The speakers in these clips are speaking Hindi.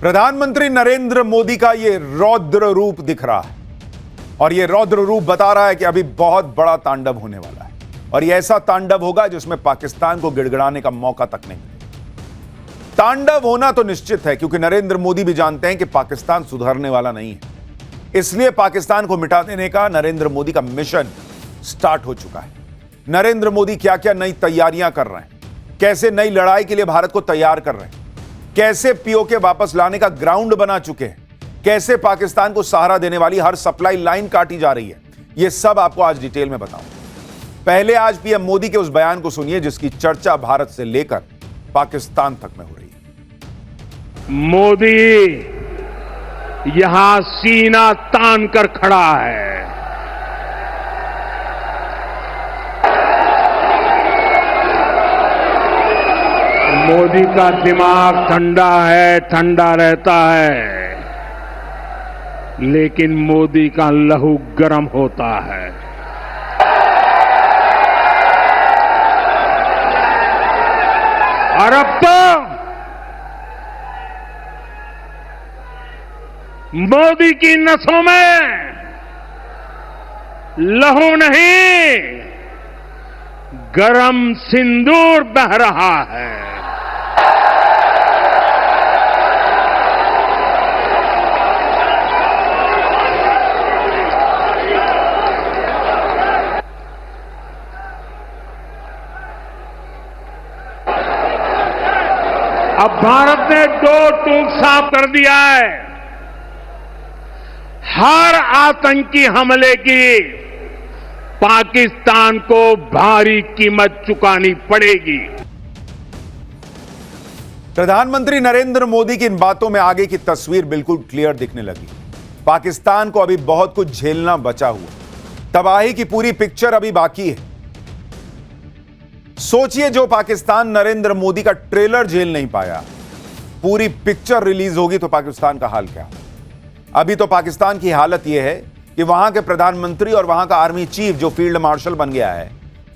प्रधानमंत्री नरेंद्र मोदी का यह रौद्र रूप दिख रहा है और यह रौद्र रूप बता रहा है कि अभी बहुत बड़ा तांडव होने वाला है और यह ऐसा तांडव होगा जिसमें पाकिस्तान को गिड़गिड़ाने का मौका तक नहीं मिलेगा। तांडव होना तो निश्चित है क्योंकि नरेंद्र मोदी भी जानते हैं कि पाकिस्तान सुधरने वाला नहीं है, इसलिए पाकिस्तान को मिटा देने का नरेंद्र मोदी का मिशन स्टार्ट हो चुका है। नरेंद्र मोदी क्या क्या नई तैयारियां कर रहे हैं, कैसे नई लड़ाई के लिए भारत को तैयार कर रहे हैं, कैसे पीओके वापस लाने का ग्राउंड बना चुके हैं, कैसे पाकिस्तान को सहारा देने वाली हर सप्लाई लाइन काटी जा रही है, यह सब आपको आज डिटेल में बताऊंगा। पहले आज पीएम मोदी के उस बयान को सुनिए जिसकी चर्चा भारत से लेकर पाकिस्तान तक में हो रही है। मोदी यहां सीना तान कर खड़ा है। मोदी का दिमाग ठंडा है, ठंडा रहता है, लेकिन मोदी का लहू गर्म होता है। और अब तो मोदी की नसों में लहू नहीं, गरम सिंदूर बह रहा है। अब भारत ने दो टूक साफ कर दिया है। हर आतंकी हमले की पाकिस्तान को भारी कीमत चुकानी पड़ेगी। प्रधानमंत्री नरेंद्र मोदी की इन बातों में आगे की तस्वीर बिल्कुल क्लियर दिखने लगी। पाकिस्तान को अभी बहुत कुछ झेलना बचा हुआ, तबाही की पूरी पिक्चर अभी बाकी है। सोचिए, जो पाकिस्तान नरेंद्र मोदी का ट्रेलर झेल नहीं पाया, पूरी पिक्चर रिलीज होगी तो पाकिस्तान का हाल क्या? अभी तो पाकिस्तान की हालत यह है कि वहां के प्रधानमंत्री और वहां का आर्मी चीफ जो फील्ड मार्शल बन गया है,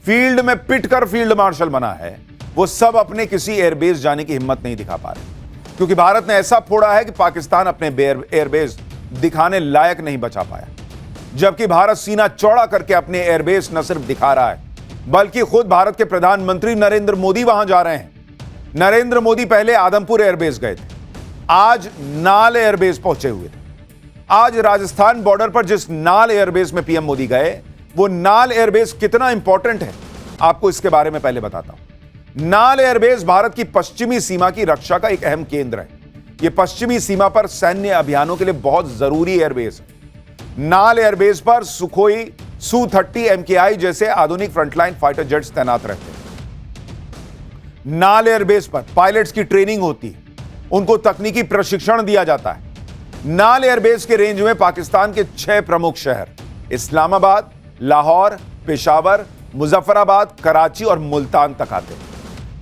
फील्ड में पिट कर फील्ड मार्शल बना है, वो सब अपने किसी एयरबेस जाने की हिम्मत नहीं दिखा पा रहे क्योंकि भारत ने ऐसा फोड़ा है कि पाकिस्तान अपने एयरबेस दिखाने लायक नहीं बचा पाया। जबकि भारत सीना चौड़ा करके अपने एयरबेस न सिर्फ दिखा रहा है बल्कि खुद भारत के प्रधानमंत्री नरेंद्र मोदी वहां जा रहे हैं। नरेंद्र मोदी पहले आदमपुर एयरबेस गए थे, आज नाल एयरबेस पहुंचे हुए थे। आज राजस्थान बॉर्डर पर जिस नाल एयरबेस में पीएम मोदी गए, वो नाल एयरबेस कितना इंपॉर्टेंट है आपको इसके बारे में पहले बताता हूं। नाल एयरबेस भारत की पश्चिमी सीमा की रक्षा का एक अहम केंद्र है। यह पश्चिमी सीमा पर सैन्य अभियानों के लिए बहुत जरूरी एयरबेस है। नाल एयरबेस पर सुखोई Su-30 MKI जैसे आधुनिक फ्रंटलाइन फाइटर जेट्स तैनात रहते हैं। नाल एयरबेस पर पायलट्स की ट्रेनिंग होती है, उनको तकनीकी प्रशिक्षण दिया जाता है। नाल एयरबेस के रेंज में पाकिस्तान के 6 प्रमुख शहर इस्लामाबाद, लाहौर, पेशावर, मुजफ्फराबाद, कराची और मुल्तान तक आते हैं।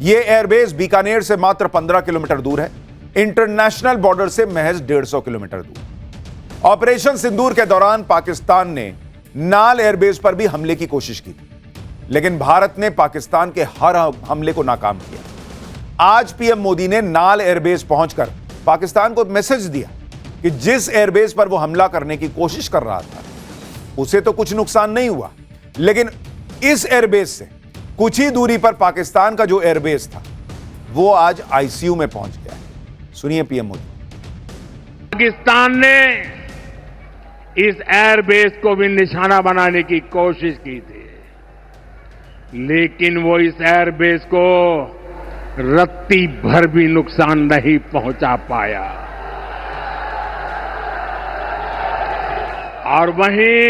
यह एयरबेस बीकानेर से मात्र 15 किलोमीटर दूर है, इंटरनेशनल बॉर्डर से महज 150 किलोमीटर दूर। ऑपरेशन सिंदूर के दौरान पाकिस्तान ने नाल एयरबेस पर भी हमले की कोशिश की, लेकिन भारत ने पाकिस्तान के हर हमले को नाकाम किया। आज पीएम मोदी ने नाल एयरबेस पहुंचकर पाकिस्तान को मैसेज दिया कि जिस एयरबेस पर वो हमला करने की कोशिश कर रहा था उसे तो कुछ नुकसान नहीं हुआ, लेकिन इस एयरबेस से कुछ ही दूरी पर पाकिस्तान का जो एयरबेस था वो आज आईसीयू में पहुंच गया है। सुनिए पीएम मोदी। पाकिस्तान ने इस एयरबेस को भी निशाना बनाने की कोशिश की थी, लेकिन वो इस एयरबेस को रत्ती भर भी नुकसान नहीं पहुंचा पाया। और वहीं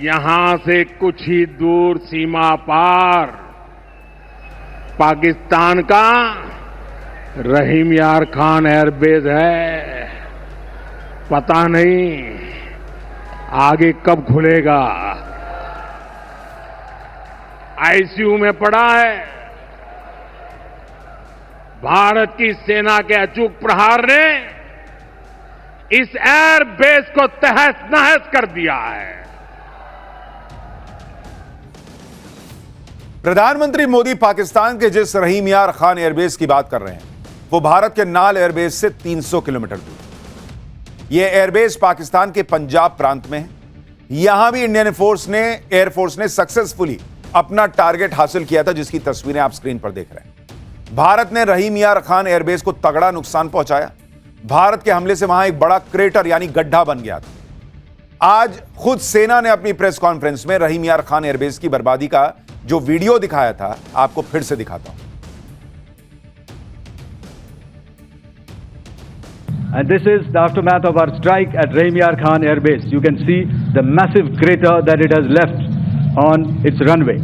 यहां से कुछ ही दूर सीमा पार पाकिस्तान का रहीम यार खान एयरबेस है। पता नहीं आगे कब खुलेगा। आईसीयू में पड़ा है। भारत की सेना के अचूक प्रहार ने इस एयरबेस को तहस नहस कर दिया है। प्रधानमंत्री मोदी पाकिस्तान के जिस रहीम यार खान एयरबेस की बात कर रहे हैं, वो भारत के नाल एयरबेस से 300 किलोमीटर दूर। यह एयरबेस पाकिस्तान के पंजाब प्रांत में है। यहां भी इंडियन एयरफोर्स ने सक्सेसफुली अपना टारगेट हासिल किया था, जिसकी तस्वीरें आप स्क्रीन पर देख रहे हैं। भारत ने रहीम यार खान एयरबेस को तगड़ा नुकसान पहुंचाया। भारत के हमले से वहां एक बड़ा क्रेटर यानी गड्ढा बन गया था। आज खुद सेना ने अपनी प्रेस कॉन्फ्रेंस में रहीम यार खान एयरबेस की बर्बादी का जो वीडियो दिखाया था, आपको फिर से दिखाता हूं। And this is the aftermath of our strike at Rahim Yar Khan Air Base. You can see the massive crater that it has left on its runway.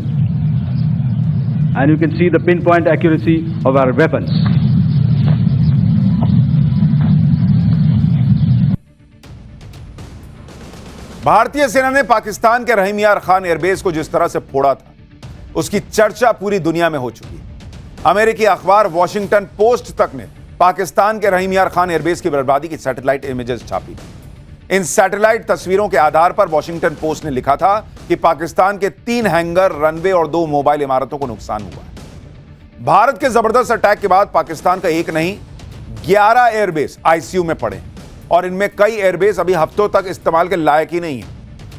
And you can see the pinpoint accuracy of our weapons. भारतीय सेना ने पाकिस्तान के रहीम यार खान एयरबेस को जिस तरह से फोड़ा था, उसकी चर्चा पूरी दुनिया में हो चुकी है। अमेरिकी अखबार वॉशिंगटन पोस्ट तक ने पाकिस्तान के रहीम यार खान एयरबेस की बर्बादी की सैटेलाइट इमेजेस छापी। इन सैटेलाइट तस्वीरों के आधार पर वॉशिंगटन पोस्ट ने लिखा था कि पाकिस्तान के 3 हैंगर, रनवे और 2 मोबाइल इमारतों को नुकसान हुआ है। भारत के जबरदस्त अटैक के बाद पाकिस्तान का एक नहीं 11 एयरबेस आईसीयू में पड़े और इनमें कई एयरबेस अभी हफ्तों तक इस्तेमाल के लायक ही नहीं है,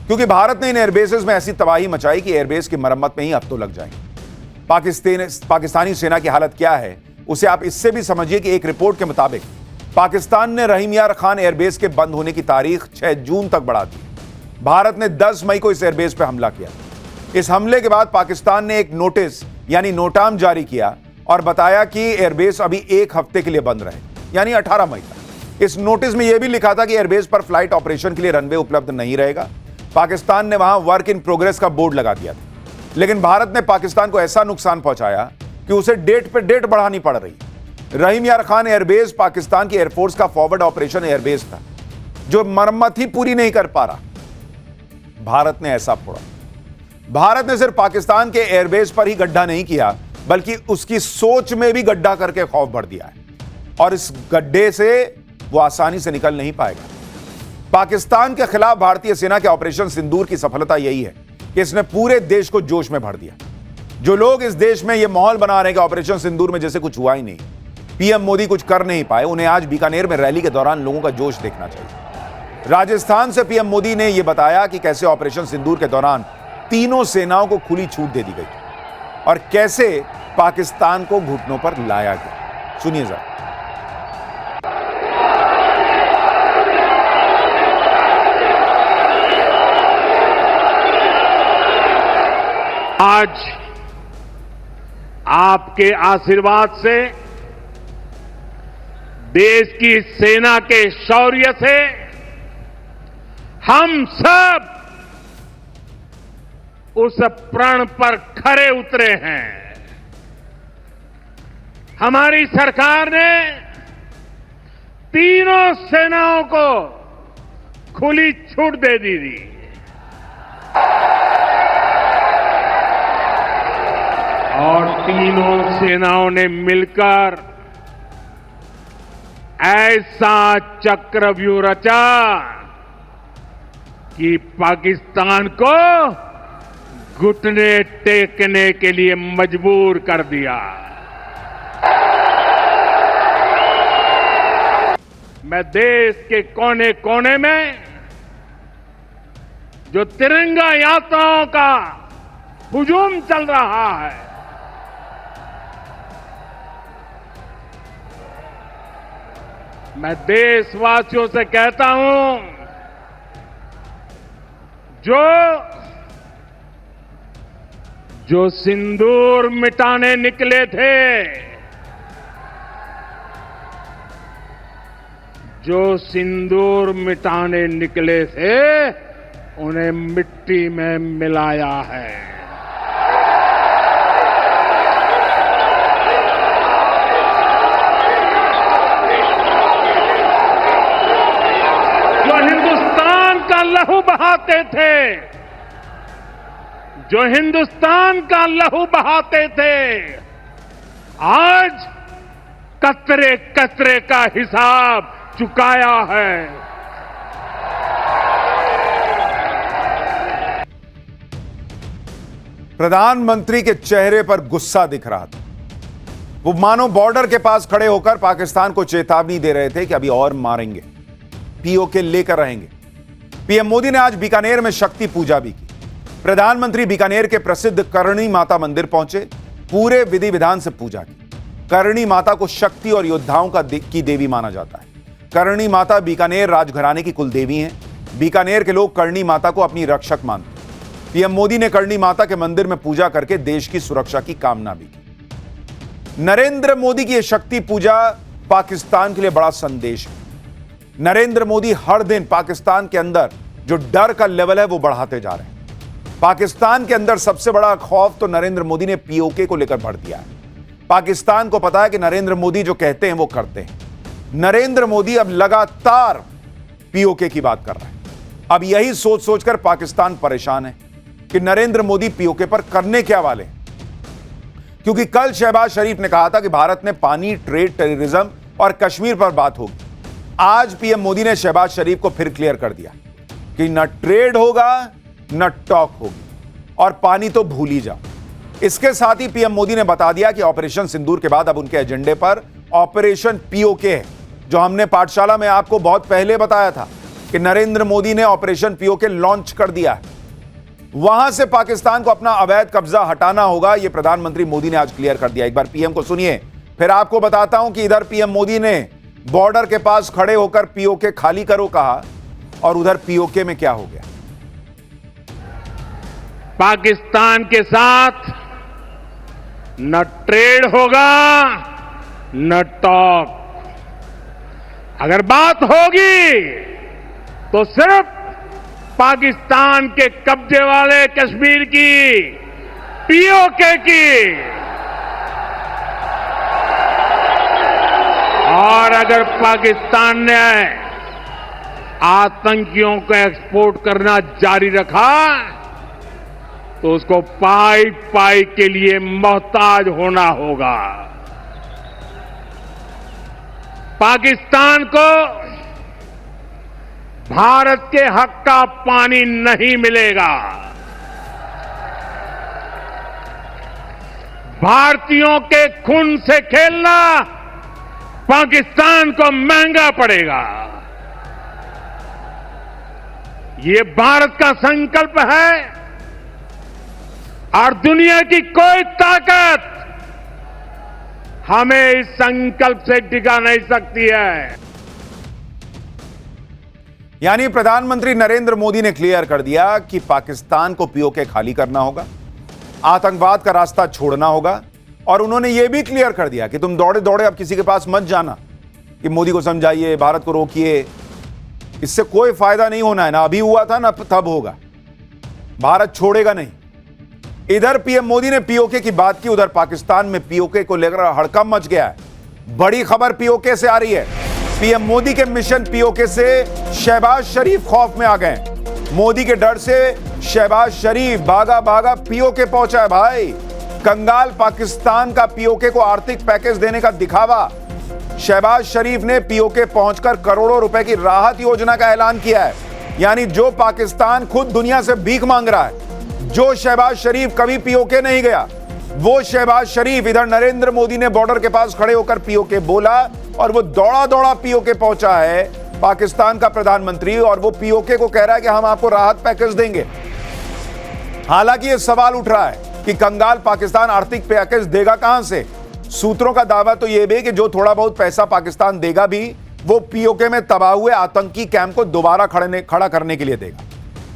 क्योंकि भारत ने इन एयरबेसेस में ऐसी तबाही मचाई कि एयरबेस की मरम्मत में ही हफ्तों लग जाएंगे। पाकिस्तानी सेना की हालत क्या है, उसे आप इससे भी समझिए कि एक रिपोर्ट के मुताबिक पाकिस्तान ने रहीम यार खान एयरबेस के बंद होने की तारीख 6 जून तक बढ़ा दी। भारत ने 10 मई को इस एयरबेस पर हमला किया। इस हमले के बाद पाकिस्तान ने एक नोटिस यानी नोटाम जारी किया और बताया कि एयरबेस अभी 1 हफ्ते के लिए बंद रहे, यानी 18 मई तक। इस नोटिस में यह भी लिखा था कि एयरबेस पर फ्लाइट ऑपरेशन के लिए रनवे उपलब्ध नहीं रहेगा। पाकिस्तान ने वहां वर्क इन प्रोग्रेस का बोर्ड लगा दिया था, लेकिन भारत ने पाकिस्तान को ऐसा नुकसान पहुंचाया कि उसे डेट पे डेट बढ़ानी पड़ रही। रहीम यार खान एयरबेस पाकिस्तान की एयरफोर्स का फॉरवर्ड ऑपरेशन एयरबेस था, जो मरम्मत ही पूरी नहीं कर पा रहा। भारत ने ऐसा फोड़ा। भारत ने सिर्फ पाकिस्तान के एयरबेस पर ही गड्ढा नहीं किया, बल्कि उसकी सोच में भी गड्ढा करके खौफ भर दिया है, और इस गड्ढे से वो आसानी से निकल नहीं पाएगा। पाकिस्तान के खिलाफ भारतीय सेना के ऑपरेशन सिंदूर की सफलता यही है कि इसने पूरे देश को जोश में भर दिया। जो लोग इस देश में यह माहौल बना रहे हैं कि ऑपरेशन सिंदूर में जैसे कुछ हुआ ही नहीं, पीएम मोदी कुछ कर नहीं पाए, उन्हें आज बीकानेर में रैली के दौरान लोगों का जोश देखना चाहिए। राजस्थान से पीएम मोदी ने यह बताया कि कैसे ऑपरेशन सिंदूर के दौरान तीनों सेनाओं को खुली छूट दे दी गई और कैसे पाकिस्तान को घुटनों पर लाया गया। सुनिए जरा। आज आपके आशीर्वाद से, देश की सेना के शौर्य से हम सब उस प्रण पर खरे उतरे हैं। हमारी सरकार ने तीनों सेनाओं को खुली छूट दे दी थी। और तीनों सेनाओं ने मिलकर ऐसा चक्रव्यूह रचा कि पाकिस्तान को घुटने टेकने के लिए मजबूर कर दिया। मैं देश के कोने कोने में जो तिरंगा यात्राओं का हुजूम चल रहा है, मैं देशवासियों से कहता हूं, जो सिंदूर मिटाने निकले थे, जो सिंदूर मिटाने निकले थे, उन्हें मिट्टी में मिलाया है। लहू बहाते थे, जो हिंदुस्तान का लहू बहाते थे, आज कतरे कतरे का हिसाब चुकाया है। प्रधानमंत्री के चेहरे पर गुस्सा दिख रहा था। वो मानो बॉर्डर के पास खड़े होकर पाकिस्तान को चेतावनी दे रहे थे कि अभी और मारेंगे, पीओके लेकर रहेंगे। पीएम मोदी ने आज बीकानेर में शक्ति पूजा भी की। प्रधानमंत्री बीकानेर के प्रसिद्ध करणी माता मंदिर पहुंचे, पूरे विधि विधान से पूजा की। करणी माता को शक्ति और योद्धाओं की देवी माना जाता है। करणी माता बीकानेर राजघराने की कुल देवी हैं। बीकानेर के लोग करणी माता को अपनी रक्षक मानते हैं। पीएम मोदी ने करणी माता के मंदिर में पूजा करके देश की सुरक्षा की कामना भी की। नरेंद्र मोदी की यह शक्ति पूजा पाकिस्तान के लिए बड़ा संदेश है। नरेंद्र मोदी हर दिन पाकिस्तान के अंदर जो डर का लेवल है वो बढ़ाते जा रहे हैं। पाकिस्तान के अंदर सबसे बड़ा खौफ तो नरेंद्र मोदी ने पीओके को लेकर भर दिया है। पाकिस्तान को पता है कि नरेंद्र मोदी जो कहते हैं वो करते हैं। नरेंद्र मोदी अब लगातार पीओके की बात कर रहे हैं। अब यही सोच सोचकर पाकिस्तान परेशान है कि नरेंद्र मोदी पीओके पर करने क्या वाले हैं, क्योंकि कल शहबाज शरीफ ने कहा था कि भारत में पानी, ट्रेड, टेररिज्म और कश्मीर पर बात होगी। आज पीएम मोदी ने शहबाज शरीफ को फिर क्लियर कर दिया कि न ट्रेड होगा न टॉक होगी और पानी तो भूल ही जाओ। इसके साथ ही पीएम मोदी ने बता दिया कि ऑपरेशन सिंदूर के बाद अब उनके एजेंडे पर ऑपरेशन पीओके है, जो हमने पाठशाला में आपको बहुत पहले बताया था कि नरेंद्र मोदी ने ऑपरेशन पीओके लॉन्च कर दिया है। वहां से पाकिस्तान को अपना अवैध कब्जा हटाना होगा, यह प्रधानमंत्री मोदी ने आज क्लियर कर दिया। एक बार पीएम को सुनिए, फिर आपको बताता हूं कि इधर पीएम मोदी ने बॉर्डर के पास खड़े होकर पीओके खाली करो कहा और उधर पीओके में क्या हो गया। पाकिस्तान के साथ न ट्रेड होगा न टॉक। अगर बात होगी तो सिर्फ पाकिस्तान के कब्जे वाले कश्मीर की, पीओके की। और अगर पाकिस्तान ने आतंकियों को एक्सपोर्ट करना जारी रखा तो उसको पाई पाई के लिए मोहताज होना होगा। पाकिस्तान को भारत के हक का पानी नहीं मिलेगा। भारतीयों के खून से खेलना पाकिस्तान को महंगा पड़ेगा। ये भारत का संकल्प है और दुनिया की कोई ताकत हमें इस संकल्प से टिका नहीं सकती है। यानी प्रधानमंत्री नरेंद्र मोदी ने क्लियर कर दिया कि पाकिस्तान को पीओके खाली करना होगा, आतंकवाद का रास्ता छोड़ना होगा। और उन्होंने यह भी क्लियर कर दिया कि तुम दौड़े दौड़े अब किसी के पास मत जाना कि मोदी को समझाइए, भारत को रोकिए, इससे कोई फायदा नहीं होना है। ना अभी हुआ था ना तब होगा, भारत छोड़ेगा नहीं। इधर पीएम मोदी ने पीओके की बात की, उधर पाकिस्तान में पीओके को लेकर हड़कंप मच गया है। बड़ी खबर पीओके से आ रही है। पीएम मोदी के मिशन पीओके से शहबाज शरीफ खौफ में आ गए। मोदी के डर से शहबाज शरीफ भागा भागा पीओके पहुंचा है। भाई, कंगाल पाकिस्तान का पीओके को आर्थिक पैकेज देने का दिखावा। शहबाज शरीफ ने पीओके पहुंचकर करोड़ों रुपए की राहत योजना का ऐलान किया है। यानी जो पाकिस्तान खुद दुनिया से भीख मांग रहा है, जो शहबाज शरीफ कभी पीओके नहीं गया, वो शहबाज शरीफ इधर नरेंद्र मोदी ने बॉर्डर के पास खड़े होकर पीओके बोला और वो दौड़ा दौड़ा पीओके पहुंचा है पाकिस्तान का प्रधानमंत्री, और वो पीओके को कह रहा है कि हम आपको राहत पैकेज देंगे। हालांकि ये सवाल उठ रहा है कि कंगाल पाकिस्तान आर्थिक पैकेज देगा कहां से। सूत्रों का दावा तो यह भी कि जो थोड़ा बहुत पैसा पाकिस्तान देगा भी वो पीओके में तबाह हुए आतंकी कैंप को दोबारा खड़ा करने के लिए देगा।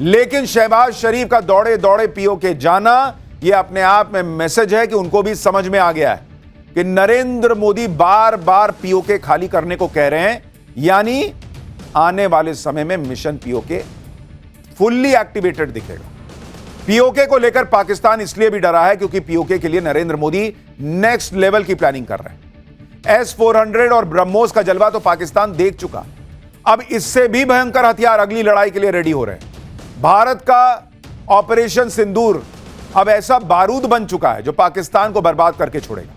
लेकिन शहबाज शरीफ का दौड़े दौड़े पीओके जाना यह अपने आप में मैसेज है कि उनको भी समझ में आ गया है कि नरेंद्र मोदी बार बार पीओके खाली करने को कह रहे हैं। यानी आने वाले समय में मिशन पीओके फुल्ली एक्टिवेटेड दिखेगा। पीओके को लेकर पाकिस्तान इसलिए भी डरा है क्योंकि पीओके के लिए नरेंद्र मोदी नेक्स्ट लेवल की प्लानिंग कर रहे हैं। S-400 और ब्रह्मोस का जलवा तो पाकिस्तान देख चुका, अब इससे भी भयंकर हथियार अगली लड़ाई के लिए रेडी हो रहे हैं। भारत का ऑपरेशन सिंदूर अब ऐसा बारूद बन चुका है जो पाकिस्तान को बर्बाद करके छोड़ेगा।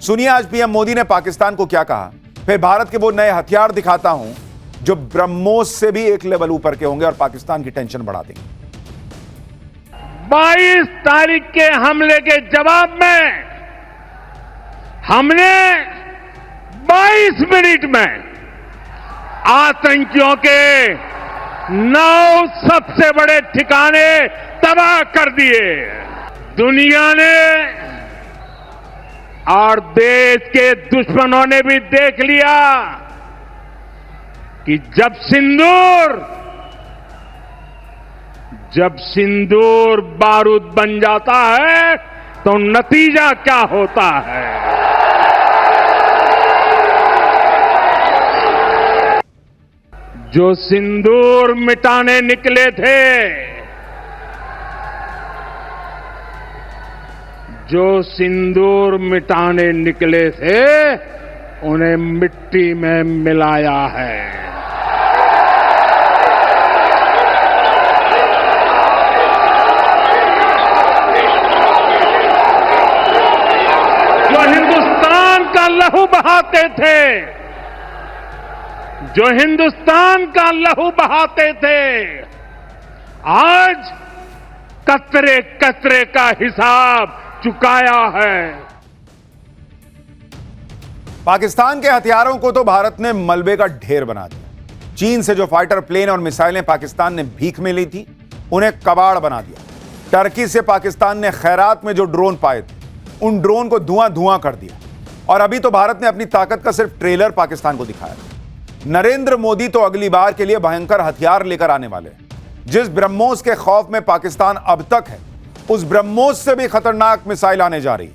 सुनिए आज पीएम मोदी ने पाकिस्तान को क्या कहा, फिर भारत के वो नए हथियार दिखाता हूं जो ब्रह्मोस से भी एक लेवल ऊपर के होंगे और पाकिस्तान की टेंशन बढ़ा देंगे। 22 तारीख के हमले के जवाब में हमने 22 मिनट में आतंकियों के 9 सबसे बड़े ठिकाने तबाह कर दिए। दुनिया ने और देश के दुश्मनों ने भी देख लिया कि जब सिंदूर बारूद बन जाता है तो नतीजा क्या होता है। जो सिंदूर मिटाने निकले थे, उन्हें मिट्टी में मिलाया है। जो हिंदुस्तान का लहू बहाते थे, आज कतरे कतरे का हिसाब चुकाया है। पाकिस्तान के हथियारों को तो भारत ने मलबे का ढेर बना दिया। चीन से जो फाइटर प्लेन और मिसाइलें पाकिस्तान ने भीख में ली थी, उन्हें कबाड़ बना दिया। टर्की से पाकिस्तान ने खैरात में जो ड्रोन पाए थे, उन ड्रोन को धुआं कर दिया। और अभी तो भारत ने अपनी ताकत का सिर्फ ट्रेलर पाकिस्तान को दिखाया। नरेंद्र मोदी तो अगली बार के लिए भयंकर हथियार लेकर आने वाले हैं। जिस ब्रह्मोस के खौफ में पाकिस्तान अब तक है, उस ब्रह्मोस से भी खतरनाक मिसाइल आने जा रही है।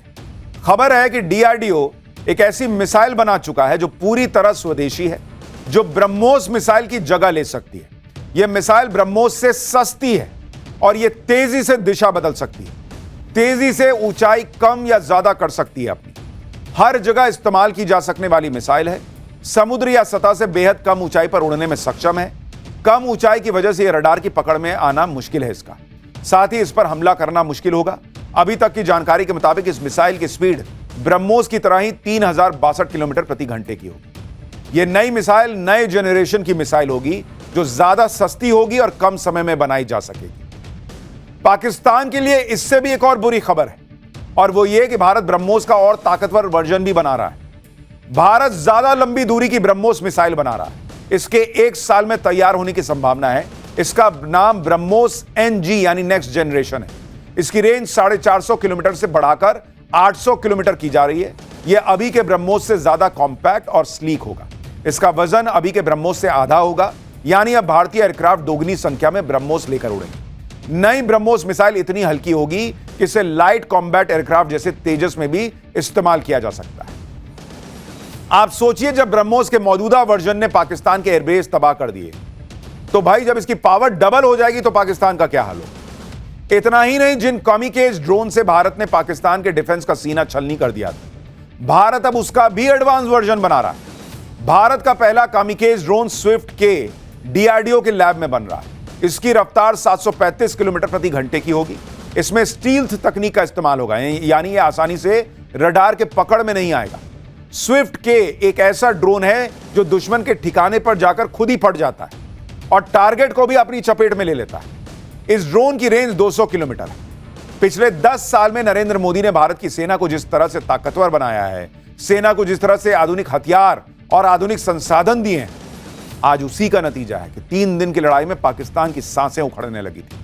खबर है कि डीआरडीओ एक ऐसी मिसाइल बना चुका है जो पूरी तरह स्वदेशी है, जो ब्रह्मोस मिसाइल की जगह ले सकती है। यह मिसाइल ब्रह्मोस से सस्ती है और यह तेजी से दिशा बदल सकती है, तेजी से ऊंचाई कम या ज्यादा कर सकती है। अपनी हर जगह इस्तेमाल की जा सकने वाली मिसाइल है। समुद्र या सतह से बेहद कम ऊंचाई पर उड़ने में सक्षम है। कम ऊंचाई की वजह से यह रडार की पकड़ में आना मुश्किल है इसका, साथ ही इस पर हमला करना मुश्किल होगा। अभी तक की जानकारी के मुताबिक इस मिसाइल की स्पीड ब्रह्मोस की तरह ही 3062 किलोमीटर प्रति घंटे की होगी। यह नई मिसाइल नए जनरेशन की मिसाइल होगी जो ज्यादा सस्ती होगी और कम समय में बनाई जा सकेगी। पाकिस्तान के लिए इससे भी एक और बुरी खबर है, और वो ये कि भारत ब्रह्मोस का और ताकतवर वर्जन भी बना रहा है। भारत ज्यादा लंबी दूरी की ब्रह्मोस मिसाइल बना रहा है। इसके 1 साल में तैयार होने की संभावना है। इसका नाम ब्रह्मोस NG यानी नेक्स्ट जनरेशन है। इसकी रेंज 450 किलोमीटर से बढ़ाकर 800 किलोमीटर की जा रही है। यह अभी के ब्रह्मोस से ज्यादा कॉम्पैक्ट और स्लीक होगा। इसका वजन अभी के ब्रह्मोस से आधा होगा, यानी अब भारतीय एयरक्राफ्ट दोगुनी संख्या में ब्रह्मोस लेकर उड़ेंगे। नई ब्रह्मोस मिसाइल इतनी हल्की होगी कि इसे लाइट कॉम्बैट एयरक्राफ्ट जैसे तेजस में भी इस्तेमाल किया जा सकता है। आप सोचिए, जब ब्रह्मोस के मौजूदा वर्जन ने पाकिस्तान के एयरबेस तबाह कर दिए, तो भाई जब इसकी पावर डबल हो जाएगी तो पाकिस्तान का क्या हाल हो। इतना ही नहीं, जिन कामिकेज ड्रोन से भारत ने पाकिस्तान के डिफेंस का सीना छलनी कर दिया था, भारत अब उसका भी एडवांस वर्जन बना रहा है। भारत का पहला कामिकेज ड्रोन स्विफ्ट के डीआरडीओ के लैब में बन रहा है। इसकी रफ्तार 735 किलोमीटर प्रति घंटे की होगी। इसमें स्टील्थ तकनीक का इस्तेमाल होगा, यानी यह आसानी से रडार के पकड़ में नहीं आएगा। स्विफ्ट के एक ऐसा ड्रोन है जो दुश्मन के ठिकाने पर जाकर खुद ही फट जाता है और टारगेट को भी अपनी चपेट में ले लेता है। इस ड्रोन की रेंज 200 किलोमीटर है। पिछले 10 साल में नरेंद्र मोदी ने भारत की सेना को जिस तरह से ताकतवर बनाया है, सेना को जिस तरह से आधुनिक हथियार और आधुनिक संसाधन दिए हैं, आज उसी का नतीजा है कि 3 दिन की लड़ाई में पाकिस्तान की सांसें उखड़ने लगी थी।